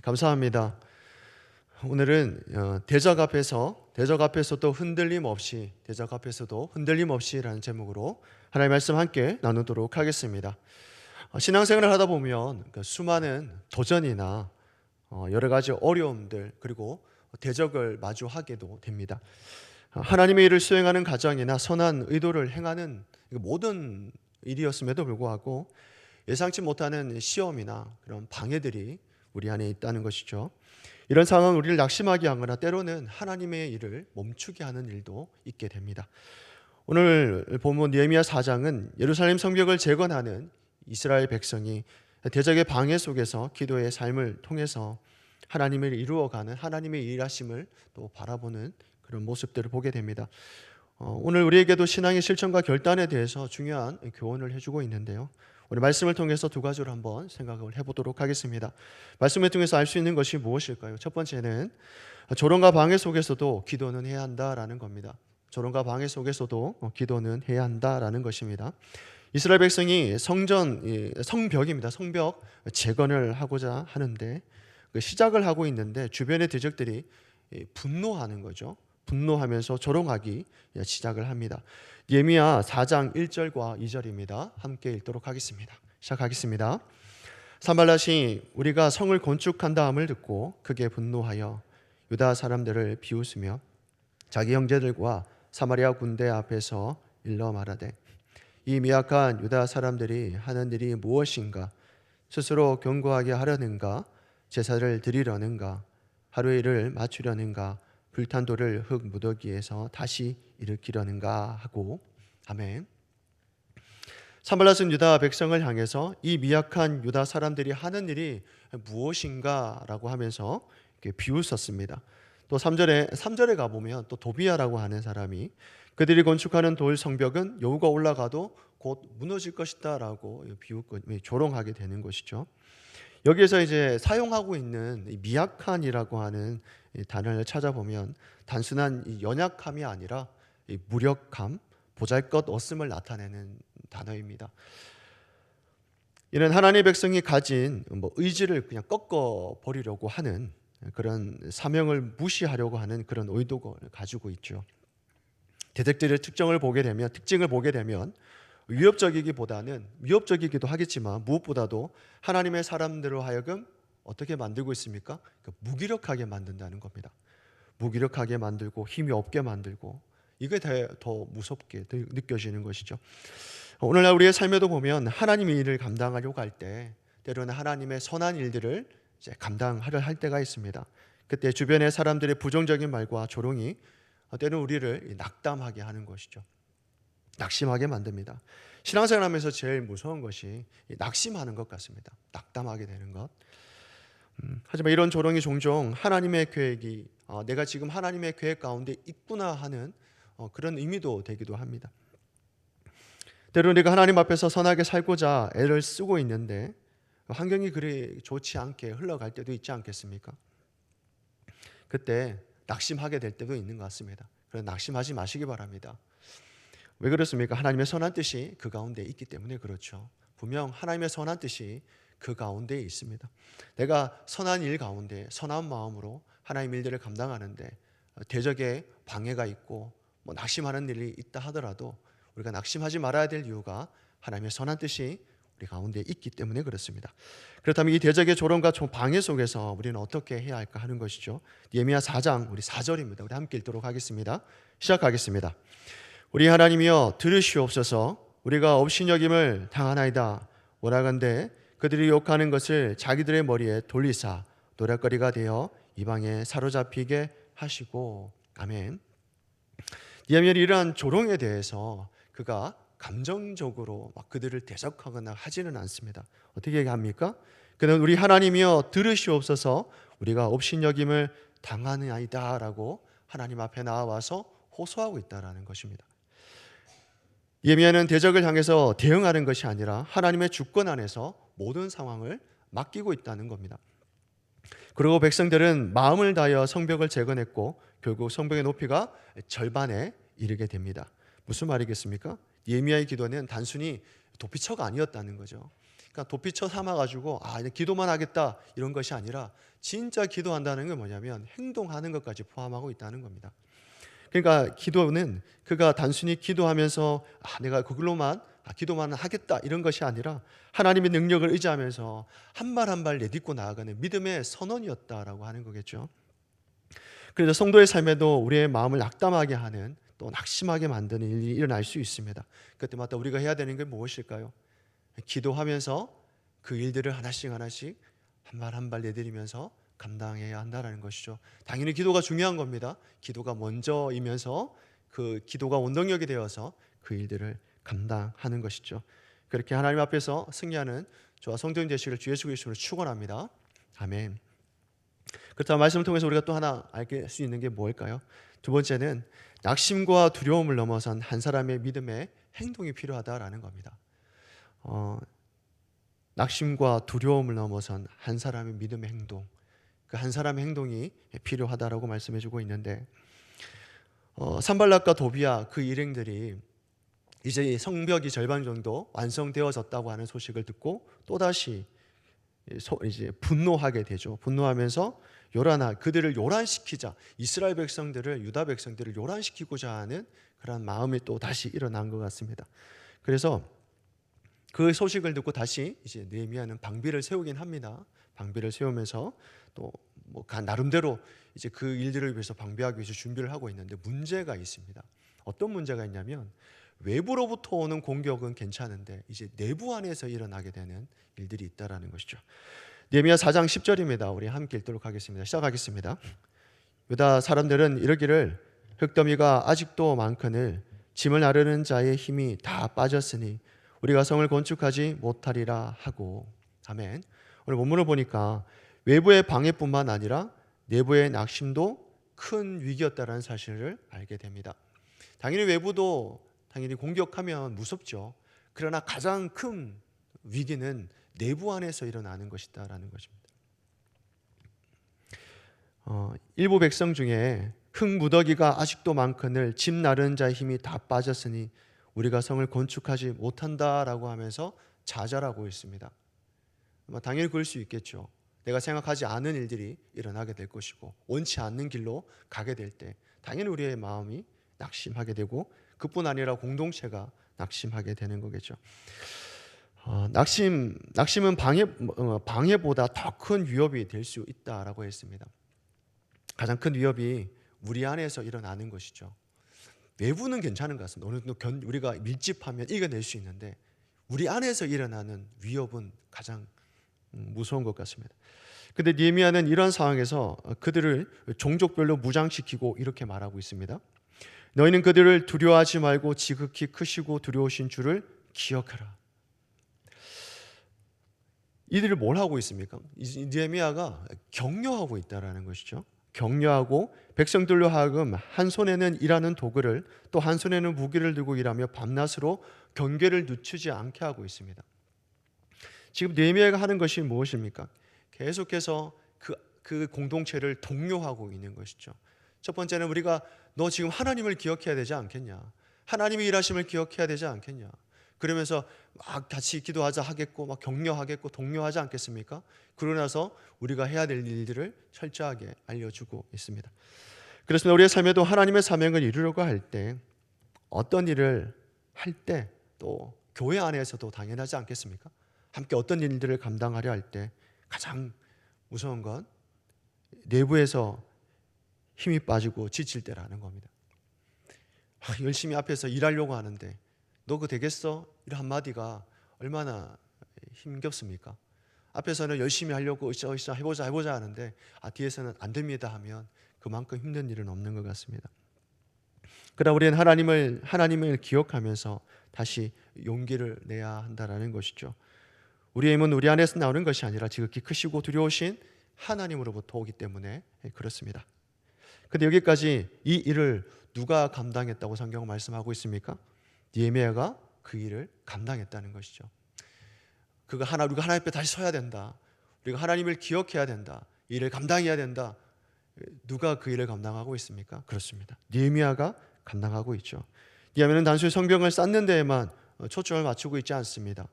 감사합니다. 오늘은 대적 앞에서도 흔들림 없이라는 제목으로 하나님의 말씀 함께 나누도록 하겠습니다. 신앙생활을 하다 보면 수많은 도전이나 여러 가지 어려움들 그리고 대적을 마주하게도 됩니다. 하나님의 일을 수행하는 가정이나 선한 의도를 행하는 모든 일이었음에도 불구하고 예상치 못하는 시험이나 그런 방해들이 우리 안에 있다는 것이죠. 이런 상황은 우리를 낙심하게 하거나 때로는 하나님의 일을 멈추게 하는 일도 있게 됩니다. 오늘 본문 느헤미야 4장은 예루살렘 성벽을 재건하는 이스라엘 백성이 대적의 방해 속에서 기도의 삶을 통해서 하나님을 이루어가는 하나님의 일하심을 또 바라보는 그런 모습들을 보게 됩니다. 오늘 우리에게도 신앙의 실천과 결단에 대해서 중요한 교훈을 해주고 있는데요. 우리 말씀을 통해서 두 가지로 한번 생각을 해보도록 하겠습니다. 말씀을 통해서 알 수 있는 것이 무엇일까요? 첫 번째는 조롱과 방해 속에서도 기도는 해야 한다라는 겁니다. 조롱과 방해 속에서도 기도는 해야 한다라는 것입니다. 이스라엘 백성이 성벽입니다. 성벽 재건을 하고자 하는데 시작을 하고 있는데 주변의 대적들이 분노하는 거죠. 분노하면서 조롱하기 시작을 합니다. 느헤미야 4장 1절과 2절입니다. 함께 읽도록 하겠습니다. 시작하겠습니다. 산발랏이 우리가 성을 건축한다 함을 듣고 크게 분노하여 유다 사람들을 비웃으며 자기 형제들과 사마리아 군대 앞에서 일러 말하되 이 미약한 유다 사람들이 하는 일이 무엇인가? 스스로 견고하게 하려는가? 제사를 드리려는가? 하루의 일을 맞추려는가? 불탄 돌을 흙 무더기에서 다시 일으키려는가 하고. 아멘. 산발랏은 유다 백성을 향해서 이 미약한 유다 사람들이 하는 일이 무엇인가 라고 하면서 비웃었습니다. 또 3절에 가보면 또 도비야라고 하는 사람이 그들이 건축하는 돌 성벽은 여우가 올라가도 곧 무너질 것이다 라고 비웃고 조롱하게 되는 것이죠. 여기에서 이제 사용하고 있는 미약한이라고 하는 단어를 찾아보면 단순한 연약함이 아니라 무력함, 보잘것 없음을 나타내는 단어입니다. 이는 하나님의 백성이 가진 의지를 그냥 꺾어 버리려고 하는 그런 사명을 무시하려고 하는 그런 의도를 가지고 있죠. 대적들의 특징을 보게 되면 위협적이기도 하겠지만 무엇보다도 하나님의 사람들로 하여금 어떻게 만들고 있습니까? 무기력하게 만든다는 겁니다. 무기력하게 만들고 힘이 없게 만들고 이게 더 무섭게 느껴지는 것이죠. 오늘날 우리의 삶에도 보면 하나님의 일을 감당하려고 할 때 때로는 하나님의 선한 일들을 이제 감당하려 할 때가 있습니다. 그때 주변의 사람들의 부정적인 말과 조롱이 때로는 우리를 낙담하게 하는 것이죠. 낙심하게 만듭니다. 신앙생활하면서 제일 무서운 것이 낙심하는 것 같습니다. 낙담하게 되는 것. 하지만 이런 조롱이 종종 하나님의 계획이 내가 지금 하나님의 계획 가운데 있구나 하는 그런 의미도 되기도 합니다. 때로는 우리가 하나님 앞에서 선하게 살고자 애를 쓰고 있는데 환경이 그리 좋지 않게 흘러갈 때도 있지 않겠습니까? 그때 낙심하게 될 때도 있는 것 같습니다. 그래서 낙심하지 마시기 바랍니다. 왜 그렇습니까? 하나님의 선한 뜻이 그 가운데 있기 때문에 그렇죠. 분명 하나님의 선한 뜻이 그 가운데 있습니다. 내가 선한 일 가운데 선한 마음으로 하나님의 일들을 감당하는데 대적의 방해가 있고 낙심하는 일이 있다 하더라도 우리가 낙심하지 말아야 될 이유가 하나님의 선한 뜻이 우리 가운데 있기 때문에 그렇습니다. 그렇다면 이 대적의 조롱과 방해 속에서 우리는 어떻게 해야 할까 하는 것이죠. 느헤미야 4장 우리 4절입니다. 우리 함께 읽도록 하겠습니다. 시작하겠습니다. 우리 하나님이여 들으시옵소서. 우리가 업신여김을 당하나이다. 원하건대 그들이 욕하는 것을 자기들의 머리에 돌리사 노략거리가 되어 이방에 사로잡히게 하시고. 아멘. 느헤미야는 이러한 조롱에 대해서 그가 감정적으로 막 그들을 대적하거나 하지는 않습니다. 어떻게 합니까? 그는 우리 하나님이여 들으시옵소서. 우리가 업신여김을 당하나이다 라고 하나님 앞에 나와서 호소하고 있다는 것입니다. 느헤미야는 대적을 향해서 대응하는 것이 아니라 하나님의 주권 안에서 모든 상황을 맡기고 있다는 겁니다. 그리고 백성들은 마음을 다하여 성벽을 재건했고 결국 성벽의 높이가 절반에 이르게 됩니다. 무슨 말이겠습니까? 느헤미야의 기도는 단순히 도피처가 아니었다는 거죠. 그러니까 도피처 삼아가지고 이제 기도만 하겠다 이런 것이 아니라 진짜 기도한다는 게 뭐냐면 행동하는 것까지 포함하고 있다는 겁니다. 그러니까 기도는 그가 단순히 기도하면서 내가 그걸로만 기도만 하겠다 이런 것이 아니라 하나님의 능력을 의지하면서 한 발 한 발 내딛고 나아가는 믿음의 선언이었다라고 하는 거겠죠. 그래서 성도의 삶에도 우리의 마음을 낙담하게 하는 또 낙심하게 만드는 일이 일어날 수 있습니다. 그때마다 우리가 해야 되는 게 무엇일까요? 기도하면서 그 일들을 하나씩 하나씩 한 발 한 발 내드리면서 감당해야 한다는 것이죠. 당연히 기도가 중요한 겁니다. 기도가 먼저이면서 그 기도가 원동력이 되어서 그 일들을 감당하는 것이죠. 그렇게 하나님 앞에서 승리하는 저와 성도님 되시기를 주 예수 그리스도로 축원합니다. 아멘. 그렇다면 말씀을 통해서 우리가 또 하나 알 수 있는 게 뭘까요? 두 번째는 낙심과 두려움을 넘어선 한 사람의 믿음의 행동이 필요하다라는 겁니다. 낙심과 두려움을 넘어선 한 사람의 믿음의 행동, 그 한 사람의 행동이 필요하다라고 말씀해주고 있는데, 산발락과 도비아 그 일행들이 이제 성벽이 절반 정도 완성되어졌다고 하는 소식을 듣고 또다시 이제 분노하게 되죠. 분노하면서 그들을 요란시키자, 이스라엘 백성들을, 유다 백성들을 요란시키고자 하는 그런 마음이 또 다시 일어난 것 같습니다. 그래서 그 소식을 듣고 다시 이제 느헤미야는 방비를 세우긴 합니다. 방비를 세우면서 또 나름대로 이제 그 일들을 위해서 방비하기 위해서 준비를 하고 있는데 문제가 있습니다. 어떤 문제가 있냐면 외부로부터 오는 공격은 괜찮은데 이제 내부 안에서 일어나게 되는 일들이 있다라는 것이죠. 느헤미야 4장 10절입니다. 우리 함께 읽도록 하겠습니다. 시작하겠습니다. 유다 사람들은 이러기를 흙더미가 아직도 많거늘 짐을 나르는 자의 힘이 다 빠졌으니 우리가 성을 건축하지 못하리라 하고. 아멘. 오늘 본문을 보니까 외부의 방해뿐만 아니라 내부의 낙심도 큰 위기였다라는 사실을 알게 됩니다. 당연히 외부도 당연히 공격하면 무섭죠. 그러나 가장 큰 위기는 내부 안에서 일어나는 것이다라는 것입니다. 일부 백성 중에 흙 무더기가 아직도 많거늘 짐 나르는 자의 힘이 다 빠졌으니 우리가 성을 건축하지 못한다라고 하면서 좌절하고 있습니다. 당연히 그럴 수 있겠죠. 내가 생각하지 않은 일들이 일어나게 될 것이고 원치 않는 길로 가게 될 때 당연히 우리의 마음이 낙심하게 되고 그뿐 아니라 공동체가 낙심하게 되는 거겠죠. 낙심은 방해보다 더 큰 위협이 될 수 있다라고 했습니다. 가장 큰 위협이 우리 안에서 일어나는 것이죠. 외부는 괜찮은 것 같습니다. 어느 정도 우리가 밀집하면 이겨낼 수 있는데 우리 안에서 일어나는 위협은 가장 무서운 것 같습니다. 그런데 느헤미야는 이런 상황에서 그들을 종족별로 무장시키고 이렇게 말하고 있습니다. 너희는 그들을 두려워하지 말고 지극히 크시고 두려우신 주를 기억하라. 이들을 뭘 하고 있습니까? 느헤미야가 격려하고 있다라는 것이죠. 격려하고 백성들로 하여금 한 손에는 일하는 도구를 또 한 손에는 무기를 들고 일하며 밤낮으로 경계를 늦추지 않게 하고 있습니다. 지금 느헤미야가 하는 것이 무엇입니까? 계속해서 그 공동체를 독려하고 있는 것이죠. 첫 번째는 우리가 너 지금 하나님을 기억해야 되지 않겠냐? 하나님의 일하심을 기억해야 되지 않겠냐? 그러면서 막 같이 기도하자 하겠고 막 격려하겠고 독려하지 않겠습니까? 그러고 나서 우리가 해야 될 일들을 철저하게 알려주고 있습니다. 그렇습니다. 우리의 삶에도 하나님의 사명을 이루려고 할 때 어떤 일을 할 때 또 교회 안에서도 당연하지 않겠습니까? 함께 어떤 일들을 감당하려 할 때 가장 무서운 건 내부에서 힘이 빠지고 지칠 때라는 겁니다. 열심히 앞에서 일하려고 하는데 너 그거 되겠어? 이런 한마디가 얼마나 힘겹습니까? 앞에서는 열심히 하려고 으쌰으쌰 해보자 하는데 뒤에서는 안 됩니다 하면 그만큼 힘든 일은 없는 것 같습니다. 그러나 우리는 하나님을 기억하면서 다시 용기를 내야 한다는 것이죠. 우리의 힘은 우리 안에서 나오는 것이 아니라 지극히 크시고 두려우신 하나님으로부터 오기 때문에 그렇습니다. 그런데 여기까지 이 일을 누가 감당했다고 성경은 말씀하고 있습니까? 느헤미야가 그 일을 감당했다는 것이죠. 우리가 하나님 앞에 다시 서야 된다. 우리가 하나님을 기억해야 된다. 이 일을 감당해야 된다. 누가 그 일을 감당하고 있습니까? 그렇습니다. 느헤미야가 감당하고 있죠. 느헤미야는 단순히 성벽을 쌓는 데에만 초점을 맞추고 있지 않습니다.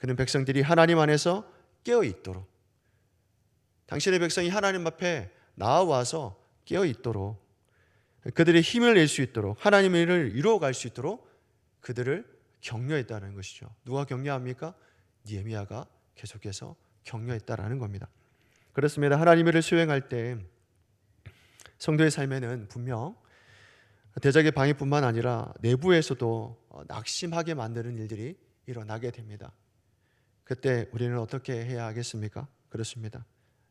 그는 백성들이 하나님 안에서 깨어 있도록, 당신의 백성이 하나님 앞에 나와서 깨어 있도록, 그들의 힘을 낼 수 있도록, 하나님의 일을 이루어갈 수 있도록 그들을 격려했다는 것이죠. 누가 격려합니까? 느헤미야가 계속해서 격려했다라는 겁니다. 그렇습니다. 하나님의 일을 수행할 때 성도의 삶에는 분명 대적의 방해뿐만 아니라 내부에서도 낙심하게 만드는 일들이 일어나게 됩니다. 그때 우리는 어떻게 해야 하겠습니까? 그렇습니다.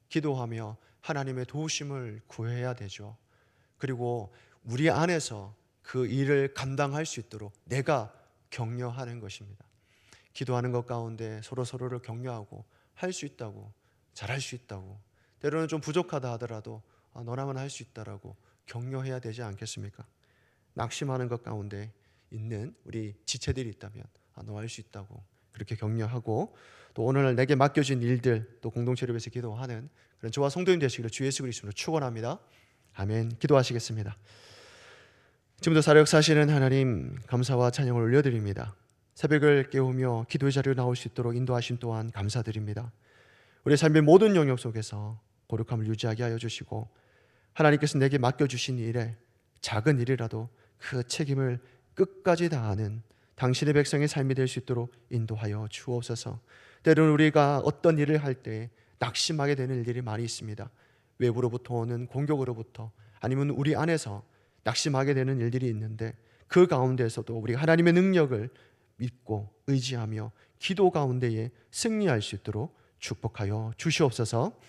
기도하며 하나님의 도우심을 구해야 되죠. 그리고 우리 안에서 그 일을 감당할 수 있도록 내가 격려하는 것입니다. 기도하는 것 가운데 서로를 격려하고 할 수 있다고, 잘할 수 있다고, 때로는 좀 부족하다 하더라도 너라면 할 수 있다라고 격려해야 되지 않겠습니까? 낙심하는 것 가운데 있는 우리 지체들이 있다면 너 할 수 있다고 그렇게 격려하고, 또 오늘 내게 맡겨진 일들 또 공동체를 위해서 기도하는 그런 저와 성도님 되시기를 주 예수 그리스도로 축원합니다. 아멘. 기도하시겠습니다. 지금도 사역 사시는 하나님, 감사와 찬양을 올려드립니다. 새벽을 깨우며 기도의 자리로 나올 수 있도록 인도하심 또한 감사드립니다. 우리 삶의 모든 영역 속에서 거룩함을 유지하게 하여 주시고, 하나님께서 내게 맡겨주신 일에 작은 일이라도 그 책임을 끝까지 다하는 당신의 백성의 삶이 될 수 있도록 인도하여 주옵소서. 때로는 우리가 어떤 일을 할 때 낙심하게 되는 일들이 많이 있습니다. 외부로부터 오는 공격으로부터, 아니면 우리 안에서 낙심하게 되는 일들이 있는데, 그 가운데에서도 우리가 하나님의 능력을 믿고 의지하며 기도 가운데에 승리할 수 있도록 축복하여 주시옵소서.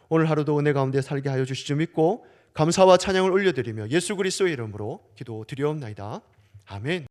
오늘 하루도 은혜 가운데 살게 하여 주시지 믿고 감사와 찬양을 올려드리며 예수 그리스도의 이름으로 기도드리옵나이다. 아멘.